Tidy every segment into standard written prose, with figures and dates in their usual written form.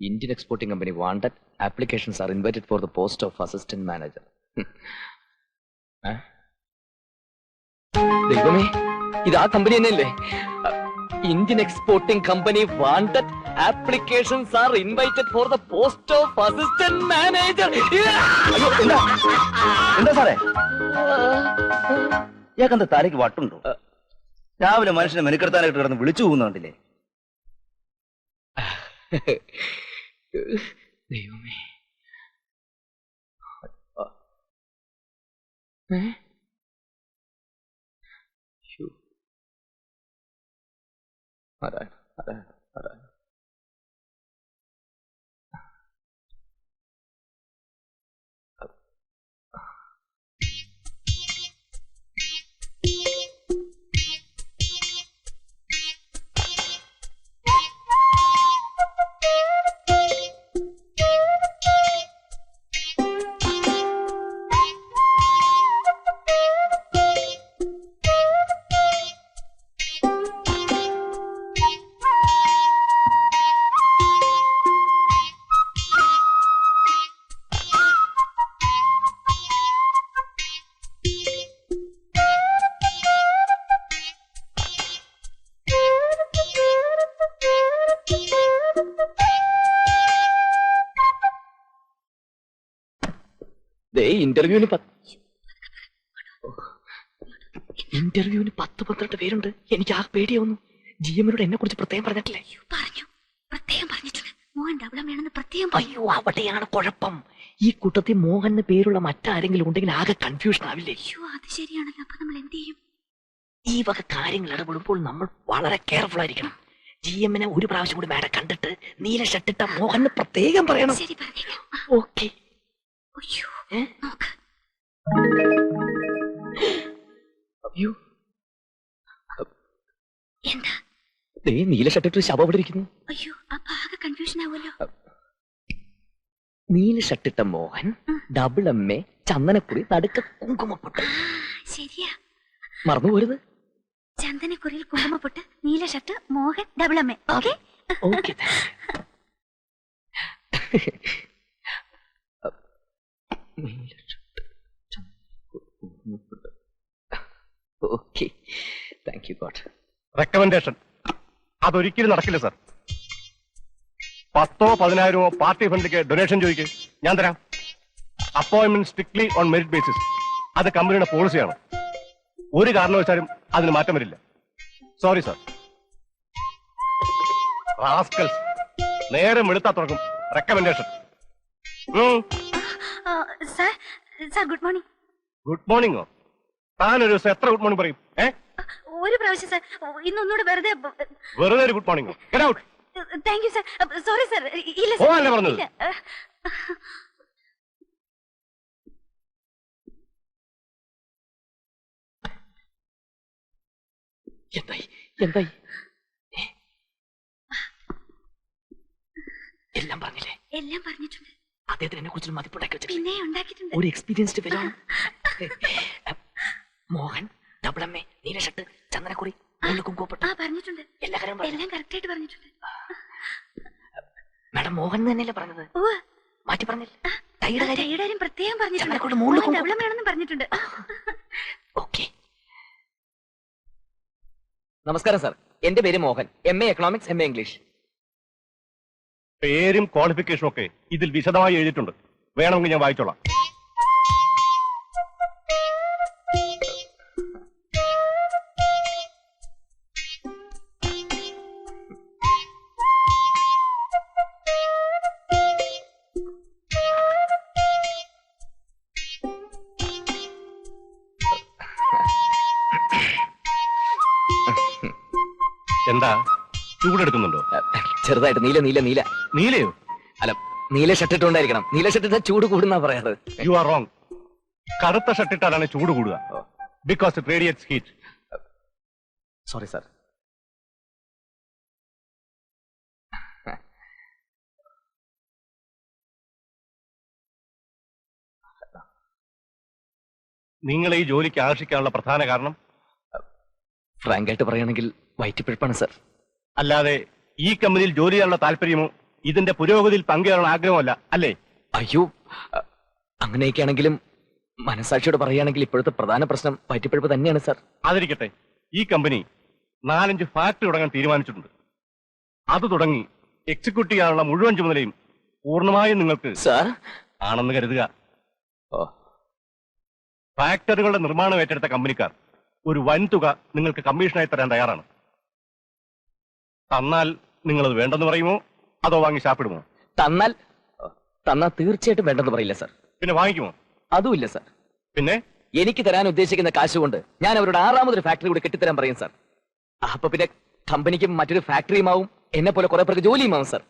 Indian exporting company wanted. Applications are invited for the post of assistant manager. ദൈവമേ, ഇത് ആ company തന്നെയല്ലേ? Indian exporting company wanted. Applications are invited for the post of assistant manager. എന്താ സാറേ, ഇയാൾക്കെന്താ തലയ്ക്ക് വട്ടുണ്ടോ? രാവിലെ മനുഷ്യനെ മെനക്കെടുത്താനായിട്ട് കിടന്ന് വിളിച്ചു പോകുന്നുണ്ടില്ലേ? ദൈവമേ, ആരാണ്? ഇന്റർവ്യൂവിന് 10-12 പേരുണ്ട്. എനിക്ക് ആ പേടിയാവുന്നു. GM-നോട് എന്നെ കുറിച്ച് പ്രത്യേകം പറഞ്ഞിട്ടില്ലേ? അയ്യോ, അവിടെയാണ് കുഴപ്പം. ഈ കൂട്ടത്തിൽ മോഹൻ പേരുള്ള മറ്റാരെങ്കിലും ഉണ്ടെങ്കിൽ ആകെ കൺഫ്യൂഷൻ ആവില്ലേ? അത് ശരിയാണല്ലോ. അപ്പൊ നമ്മൾ എന്ത് ചെയ്യും? ഈ വക കാര്യങ്ങൾ ഇടപെടുമ്പോൾ നമ്മൾ വളരെ കെയർഫുൾ ആയിരിക്കണം. GM-നെ ഒരു പ്രാവശ്യം കൂടി മാഡം കണ്ടിട്ട് നീല ഷർട്ടിട്ട മോഹന് പ്രത്യേകം പറയണം. ശരി, പറഞ്ഞേക്കാം. ഓക്കെ. എന്താ നീല ഷർട്ടിട്ട് ശവം അവിടെ ഇരിക്കുന്നു. അയ്യോ, അപ്പൊ ആകെ കൺഫ്യൂഷൻ ആവുമല്ലോ. നീല ഷർട്ടിട്ട മോഹൻ, ഡബിൾ എമ്മ, ചന്ദനക്കുറി, നടുക്ക കുങ്കുമപ്പൊട്ട്. ശരിയാ, മറന്നുപോരുത്. ചന്ദനക്കുറിയിൽ കുങ്കുമപ്പൊട്ട്, നീല shirt, Mohan, double MA. Okay okay. Okay, thank you God. Recommendation അതൊരിക്കലും നടക്കില്ല സാർ. 10,000 15,000 പാർട്ടി ഫണ്ടിലേക്ക് ഡൊനേഷൻ ചോദിക്കുക, ഞാൻ തരാം. Appointment strictly on merit basis. അത് കമ്പനിയുടെ പോളിസിയാണ്. ഒരു കാരണവശാലും അതിന് മാറ്റം വരില്ല. Sorry sir. റാസ്കൽസ്, നേരം എടുത്താ തുറക്കും. റെക്കമെൻഡേഷൻ. Good morning. ഗുഡ് മോർണിംഗോ? താനൊരു ദിവസം എത്ര ഗുഡ് മോർണിംഗ് പറയും? ഒരു പ്രാവശ്യം സാർ. ഇന്നൊന്നുകൂടെ വെറുതെ ഒരു good morning. Get out. Thank you sir. Sorry sir. ഇല്ല പോവാനല്ലേ പറഞ്ഞത്? എന്തായി? എല്ലാം പറഞ്ഞില്ലേ? എല്ലാം പറഞ്ഞിട്ടുണ്ട്. അദ്ദേഹത്തിന് എന്നെ കുറിച്ച് മതിപ്പുണ്ടാക്കി വെച്ചിട്ട് പിന്നെ ഉണ്ടാക്കിയിട്ടുണ്ട്. ഒരു experienced fellow. Mohan, double MA, നീല ഷർട്ട്, ചന്ദനക്കുറി, കുങ്കുമപ്പൊട്ട് പറഞ്ഞിട്ടുണ്ട്. എല്ലാം കറക്റ്റ് ആയിട്ട് പറഞ്ഞിട്ടുണ്ട്. മാഡം മോഹൻ തന്നെയല്ലേ പറഞ്ഞത്? മാറ്റി പറഞ്ഞില്ല. ടൈയുടെ കാര്യം പ്രത്യേകം പറഞ്ഞിട്ടുണ്ട്. ഡബിൾ എമ്മയാണെന്നും പറഞ്ഞിട്ടുണ്ട്. ഓക്കെ. നമസ്കാരം സാർ, എന്റെ പേര് Mohan. MA economics, MA English. പേരും ക്വാളിഫിക്കേഷനും ഒക്കെ ഇതിൽ വിശദമായി എഴുതിയിട്ടുണ്ട്. വേണമെങ്കിൽ ഞാൻ വായിച്ചോളാം. എന്താ ചൂടെടുക്കുന്നുണ്ടോ? ചെറുതായിട്ട്. നീലയോ? അല്ല, നീല ഷർട്ടിട്ടുണ്ടായിരിക്കണം. നീല ഷർട്ടിട്ട ചൂട് കൂടുന്നാ പറയാറ്. You are wrong. കറുത്ത ഷർട്ടിട്ടാലാണ് ചൂട് കൂടുക. Because it radiates heat. Sorry sir. നിങ്ങളെ ഈ ജോലിക്ക് ആകർഷിക്കാനുള്ള പ്രധാന കാരണം? ഫ്രാങ്ക് ആയിട്ട് പറയുകയാണെങ്കിൽ വയറ്റിപ്പിഴപ്പാണ് സർ. അല്ലാതെ ഈ കമ്പനിയിൽ ജോലി ചെയ്യാനുള്ള താല്പര്യമോ ഇതിന്റെ പുരോഗതിയിൽ പങ്കുചേരാനുള്ള ആഗ്രഹമല്ല അല്ലേ? അയ്യോ, അങ്ങനെയൊക്കെയാണെങ്കിലും മനസാക്ഷിയോട് പറയുകയാണെങ്കിൽ ഇപ്പോഴത്തെ പ്രധാന പ്രശ്നം വയറ്റിപ്പിഴപ്പ് തന്നെയാണ് സർ. അതിരിക്കട്ടെ, ഈ കമ്പനി 4-5 ഫാക്ടറി തുടങ്ങാൻ തീരുമാനിച്ചിട്ടുണ്ട്. അത് തുടങ്ങി എക്സിക്യൂട്ട് ചെയ്യാനുള്ള മുഴുവൻ ചുമതലയും പൂർണ്ണമായും നിങ്ങൾക്ക് സാർ ആണെന്ന് കരുതുക. ഓ, ഫാക്ടറികളുടെ നിർമ്മാണം ഏറ്റെടുത്ത കമ്പനിക്കാർ ഒരു വൻതുക നിങ്ങൾക്ക് കമ്മീഷനായി തരാൻ തയ്യാറാണ്. തന്നാൽ നിങ്ങളത് വേണ്ടെന്ന് പറയുമോ അതോ വാങ്ങി ശാപ്പിടുമോ? തന്നാൽ തീർച്ചയായിട്ടും വേണ്ടെന്ന് പറയില്ല സർ. പിന്നെ വാങ്ങിക്കുമോ? അതുമില്ല സർ. പിന്നെ എനിക്ക് തരാൻ ഉദ്ദേശിക്കുന്ന കാശ് കൊണ്ട് ഞാൻ അവരുടെ 6ാമതൊരു ഫാക്ടറി കൂടി കെട്ടിത്തരാൻ പറയും സർ. അപ്പൊ പിന്നെ കമ്പനിക്കും മറ്റൊരു ഫാക്ടറിയുമാവും, എന്നെ പോലെ കുറെ പേർക്ക് ജോലിയുമാവും സർ.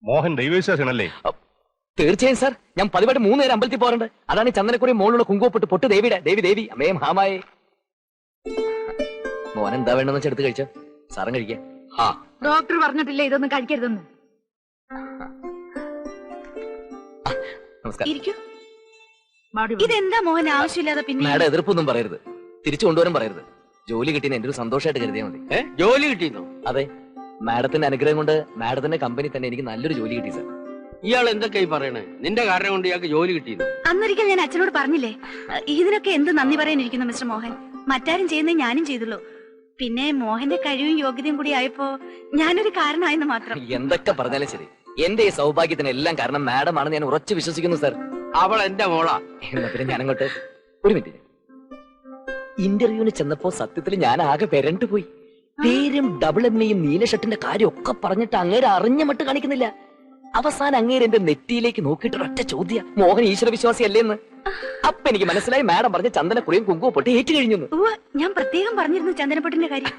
മോഹൻ ദൈവവിശ്വാസനല്ലേ? തീർച്ചയായും സാർ. ഞാൻ പതിവായിട്ട് 3 നേരം അമ്പലത്തിൽ പോകാറുണ്ട്. അതാണ് ഈ ചന്ദനക്കുറി മോളിലുള്ള കുങ്കുവപ്പെട്ട് പൊട്ട് ദേവിയുടെ ദേവി അമ്മേ മഹാമായേ. മോൻ എന്താ വേണമെന്ന് വെച്ചെടുത്ത് കഴിച്ച സാറും കഴിക്കാം. ഡോക്ടർ പറഞ്ഞിട്ടില്ലേ ഇതൊന്നും കഴിക്കരുതെന്ന്? നമസ്കാരം. ഇരിക്കൂ. ഇതെന്താ മോഹൻ ആവശ്യമില്ലാതെ പിന്നെ? മാഡം എതിർപ്പൊന്നും പറയരുത്, തിരിച്ചു കൊണ്ടുവരും പറയരുത്. ജോലി കിട്ടിയെന്ന് എന്റെ ഒരു സന്തോഷമായിട്ട് കരുതിയാൽ മതി. ജോലി കിട്ടിയെന്നോ? അതെ, മാഡത്തിന്റെ അനുഗ്രഹം കൊണ്ട് മാഡത്തിന്റെ കമ്പനി തന്നെ എനിക്ക് നല്ലൊരു ജോലി കിട്ടി സാർ. ഇയാൾ എന്തൊക്കെയായി പറയണേ? നിന്റെ കാരണം കൊണ്ട് ഇയാൾക്ക് ജോലി കിട്ടിയെന്നോ? അന്നൊരിക്കൽ ഞാൻ അച്ഛനോട് പറഞ്ഞില്ലേ, ഇതിനൊക്കെ എന്ത് നന്ദി പറയാനിരിക്കുന്നു മിസ്റ്റർ മോഹൻ. മറ്റാരും ചെയ്യുന്നത് ഞാനും ചെയ്തുള്ളൂ. പിന്നെ മോഹന്റെ കഴിവും യോഗ്യതയും കൂടി ആയപ്പോ ഞാനൊരു കാരണമായെന്ന് മാത്രം. എന്തൊക്കെ പറഞ്ഞാലും ശരി, എന്റെ ഈ സൗഭാഗ്യത്തിന് എല്ലാം കാരണം മാഡം ആണെന്ന് ഞാൻ ഉറച്ചു വിശ്വസിക്കുന്നു സാർ. അവൾ എന്റെ മോളാ. എന്നാ പിന്നെ ഞാനങ്ങോട്ട് ഒരു മിനിറ്റ്. ഇന്റർവ്യൂവിന് ചെന്നപ്പോ സത്യത്തിൽ ഞാൻ ആകെ പെരണ്ടു പോയി. പേരും MA നീല ഷർട്ടിന്റെ കാര്യം ഒക്കെ പറഞ്ഞിട്ട് അങ്ങേരെ അറിഞ്ഞ മട്ട് കാണിക്കുന്നില്ല. അവസാനം അങ്ങേര് എന്റെ നെറ്റിയിലേക്ക് നോക്കിയിട്ട് ഒറ്റ ചോദ്യ, മോഹൻ ഈശ്വര വിശ്വാസി അല്ലേന്ന്. അപ്പൊ എനിക്ക് മനസ്സിലായി മാഡം പറഞ്ഞ ചന്ദനക്കുറിയും കുങ്കുവ പൊട്ടി ഏറ്റു കഴിഞ്ഞു. ഞാൻ പ്രത്യേകം പറഞ്ഞിരുന്നു ചന്ദനപ്പൊട്ടിന്റെ കാര്യം.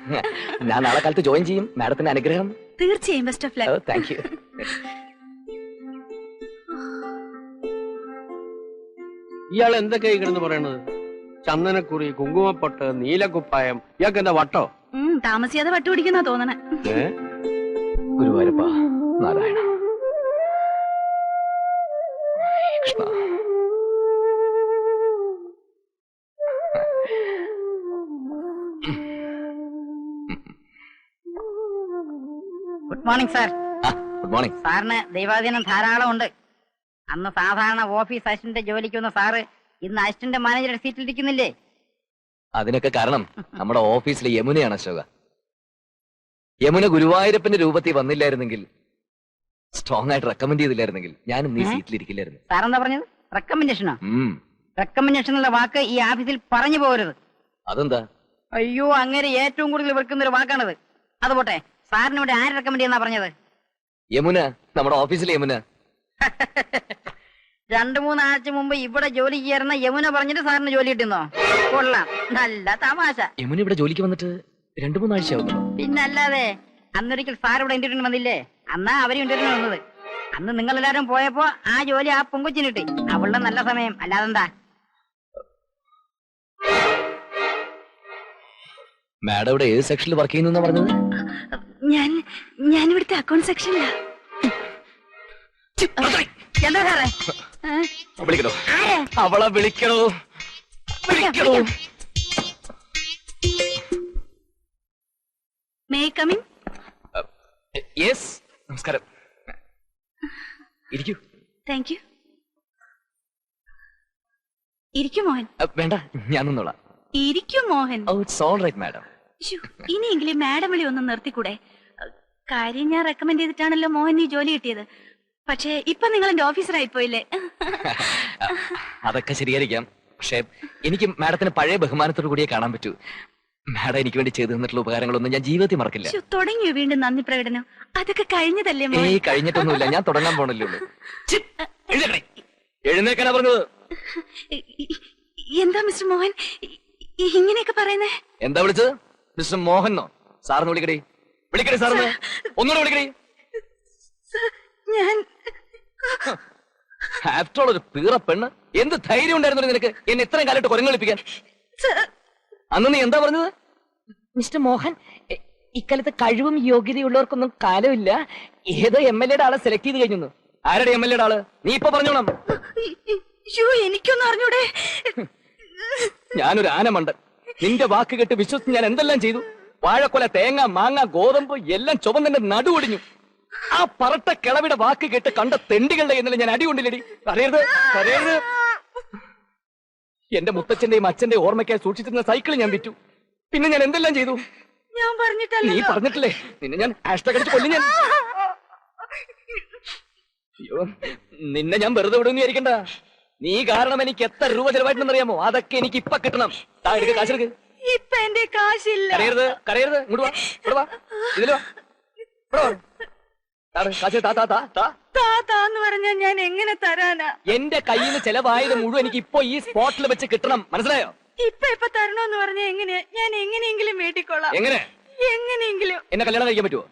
ഞാൻ നാളെ കാലത്ത് ജോയിൻ ചെയ്യും. മാഡത്തിന്റെ അനുഗ്രഹം. തീർച്ചയായും. Best of luck. Thank you. ഇയാൾ എന്തൊക്കെയായി കിടന്ന് പറയണത്? ചന്ദനക്കുറി, കുങ്കുമപ്പൊട്ട്, നീലക്കുപ്പായം, ഇയാൾക്ക് എന്താ വട്ടോ? താമസിയാതെ വട്ടുപിടിക്കുന്ന തോന്നണേ. Guruvayurappa Narayana Krishna. Good morning sir. Good morning. സാറിന് ദൈവാധീനം ധാരാളം ഉണ്ട്. അന്ന് സാധാരണ ഓഫീസ് അസിസ്റ്റന്റ് ജോലിക്ക് വന്ന സാറ് ഇന്ന് അസിസ്റ്റന്റ് മാനേജറുടെ സീറ്റിൽ ഇരിക്കുന്നില്ലേ? അതിനൊക്കെ കാരണം നമ്മുടെ ഓഫീസിലെ യമുനയാണ് അശോക. യമുന ഗുരുവായൂരപ്പന്റെ രൂപത്തിൽ വന്നില്ലായിരുന്നെങ്കിൽ, സ്ട്രോങ് ആയിട്ട് റെക്കമെൻഡ് ചെയ്തില്ലായിരുന്നെങ്കിൽ ഞാൻ ഇന്ന് ഈ സീറ്റിലിരിക്കില്ലായിരുന്നു. സാറെന്താ പറഞ്ഞത്? റെക്കമെൻഡേഷനോ? റെക്കമെൻഡേഷൻ എന്നുള്ള വാക്ക് ഈ ഓഫീസിൽ പറഞ്ഞു പോകരുത്. അതെന്താ? അയ്യോ, അങ്ങനെ ഏറ്റവും കൂടുതൽ വെറുക്കുന്ന ഒരു വാക്കാണത്. അത് പോട്ടെ, സാറിന് ഇവിടെ ആര് റെക്കമെൻഡ് ചെയ്യുന്ന പറഞ്ഞത്? യമുന, നമ്മുടെ ഓഫീസിലെ യമുന. 2-3 ആഴ്ച മുമ്പ് ഇവിടെ ജോലി ചെയ്യാറുന്ന യമുന പറഞ്ഞിട്ട് സാറിന് ജോലി കിട്ടുന്നോ? കൊള്ളാം, നല്ല തമാശ. യമുന ഇവിടെ ജോലിക്ക് വന്നിട്ട് 2-3 ആഴ്ചയാവുന്നു. പിന്നല്ലാതെ, അന്നൊരിക്കൽ സാർ ഇവിടെ ഇന്റർവ്യൂവിന് വന്നില്ലേ? അന്നാ അവര് ഇന്റർവ്യൂവിന് വന്നത്. അന്ന് നിങ്ങൾ എല്ലാരും പോയപ്പോ ആ ജോലി ആ പൊങ്കൊച്ചിന് കിട്ടി. അവളുടെ നല്ല സമയം, അല്ലാതെന്താ? മാഡം ഇവിടെ ഏത് സെക്ഷനിൽ വർക്ക് ചെയ്യുന്നു പറഞ്ഞത്? ഞാൻ ഇവിടുത്തെ അക്കൗണ്ട് സെക്ഷനിലാ. എന്താ സാറേ? വിളിക്കണോ? അവളെ വിളിക്കണോ? വിളിക്കണോ? May I come in? Yes. നമസ്കാരം. ഇരിക്കൂ. Thank you. ഇരിക്കൂ മോഹൻ. വേണ്ട, ഞാൻ നിന്നോളാം. ഇരിക്കൂ Mohan. Oh, it's all right madam. ഇനിയെങ്കിലും മാഡം വിളി ഒന്ന് നിർത്തിക്കൂടെ? കാര്യം ഞാൻ റെക്കമെൻഡ് ചെയ്തിട്ടാണല്ലോ മോഹൻ ഈ ജോലി കിട്ടിയത്. പക്ഷേ ഇപ്പൊ നിങ്ങൾ എന്റെ ഓഫീസറായി പോയില്ലേ? അതൊക്കെ ശരിയായിരിക്കാം. പക്ഷെ എനിക്ക് മാഡത്തിന് പഴയ ബഹുമാനത്തോടു കൂടിയേ കാണാൻ പറ്റൂ. മാഡം എനിക്ക് വേണ്ടി ചെയ്തു തന്നിട്ടുള്ള ഉപകാരങ്ങളൊന്നും ഞാൻ ജീവിതത്തിൽ മറക്കില്ല. തുടങ്ങിയോ വീണ്ടും നന്ദി പ്രകടനം? അതൊക്കെ കഴിഞ്ഞതല്ലേ മോഹൻ? ഏയ്, കഴിഞ്ഞിട്ടൊന്നുമില്ല. ഞാൻ തുടങ്ങാൻ പോണല്ലേ ഉള്ളൂ. എഴുന്നേക്കാനാ പറഞ്ഞത്. എന്താ മിസ്റ്റർ മോഹൻ ഇങ്ങനെയൊക്കെ പറയുന്നേ? എന്താ വിളിച്ചത്? മിസ്റ്റർ മോഹനോ? സാറിന് വിളിക്കടേ. വിളിക്കടേ സാറിന്. ഒന്നുകൂടെ വിളിക്കടേ. ഞാൻ ആഫ്റ്റർ ഓൾ ഒരു പീറ പെണ്ണ്. എന്ത് ധൈര്യം ഉണ്ടായിരുന്നു നിനക്ക് എന്നെ ഇത്രയും കാലത്ത് കുരങ്ങളിപ്പിക്കാൻ? അന്ന് നീ എന്താ പറഞ്ഞത്? മിസ്റ്റർ മോഹൻ, ഇക്കാലത്ത് കഴിവും യോഗ്യതയുള്ളവർക്കൊന്നും കാലമില്ല. ഏതോ MLA ആളെ സെലക്ട് ചെയ്ത് കഴിഞ്ഞു. ആരുടെ MLA ആള്? നീ ഇപ്പൊ പറഞ്ഞോണം. എനിക്കൊന്നും അറിഞ്ഞൂടെ. ഞാനൊരു ആനമണ്ടൻ. നിന്റെ വാക്ക് കേട്ട് വിശ്വസിച്ച് ഞാൻ എന്തെല്ലാം ചെയ്തു. വാഴക്കൊല, തേങ്ങ, മാങ്ങ, ഗോതമ്പ് എല്ലാം ചുവന്നെന്റെ നടുവൊടിഞ്ഞു. ആ പറട്ട കിളവിടെ വാക്ക് കേട്ട് കണ്ട തെണ്ടികളുടെ എന്നല്ല ഞാൻ അടികൊണ്ടില്ലടി. അറിയരുത്, അറിയരുത്. എന്റെ മുത്തച്ഛന്റെയും അച്ഛന്റെയും ഓർമ്മയ്ക്കായി സൂക്ഷിച്ചിരുന്ന സൈക്കിൾ ഞാൻ വിറ്റു. പിന്നെ ഞാൻ എന്തെല്ലാം ചെയ്തു? ഞാൻ പറഞ്ഞിട്ടല്ല. നീ പറഞ്ഞിട്ടില്ലേ? നിന്നെ ഞാൻ ഹാഷ്ടാഗ് അടിച്ച് കൊല്ലി ഞാൻ. അയ്യോ, നിന്നെ ഞാൻ വെറുതെ വിടുമെന്ന് വിചാരിക്കണ്ട. നീ കാരണം എനിക്ക് എത്ര രൂപ ചെലവായിട്ടുണ്ടെന്നറിയാമോ? അതൊക്കെ എനിക്ക് ഇപ്പൊ കിട്ടണം. എടുക്ക, കാശെടുക്ക്. ഇപ്പൊ എന്റെ കാശില്ല. കരയരുത്, കരയരുത്. ഇങ്ങോട്ട് വാ, ഇവിടെ വാ, ഇതില് വാ, ഇവിടെ വാ. കാശ് താ, താ, താ, താ. താത്താന്ന് പറഞ്ഞാ ഞാൻ എങ്ങനെ തരാനാ? എന്റെ കയ്യിൽ നിന്ന് ചെലവായത് മുഴുവൻ എനിക്ക് ഇപ്പൊ ഈ സ്പോട്ടിൽ വെച്ച് കിട്ടണം. മനസ്സിലായോ? ഇപ്പൊ തരണോന്ന് പറഞ്ഞ എങ്ങനെയാ? ഞാൻ എങ്ങനെയെങ്കിലും വേട്ടിക്കൊള്ളാം. എങ്ങനെ? എങ്ങനെയെങ്കിലും. എന്നെ കല്യാണം കഴിക്കാൻ പറ്റുമോ?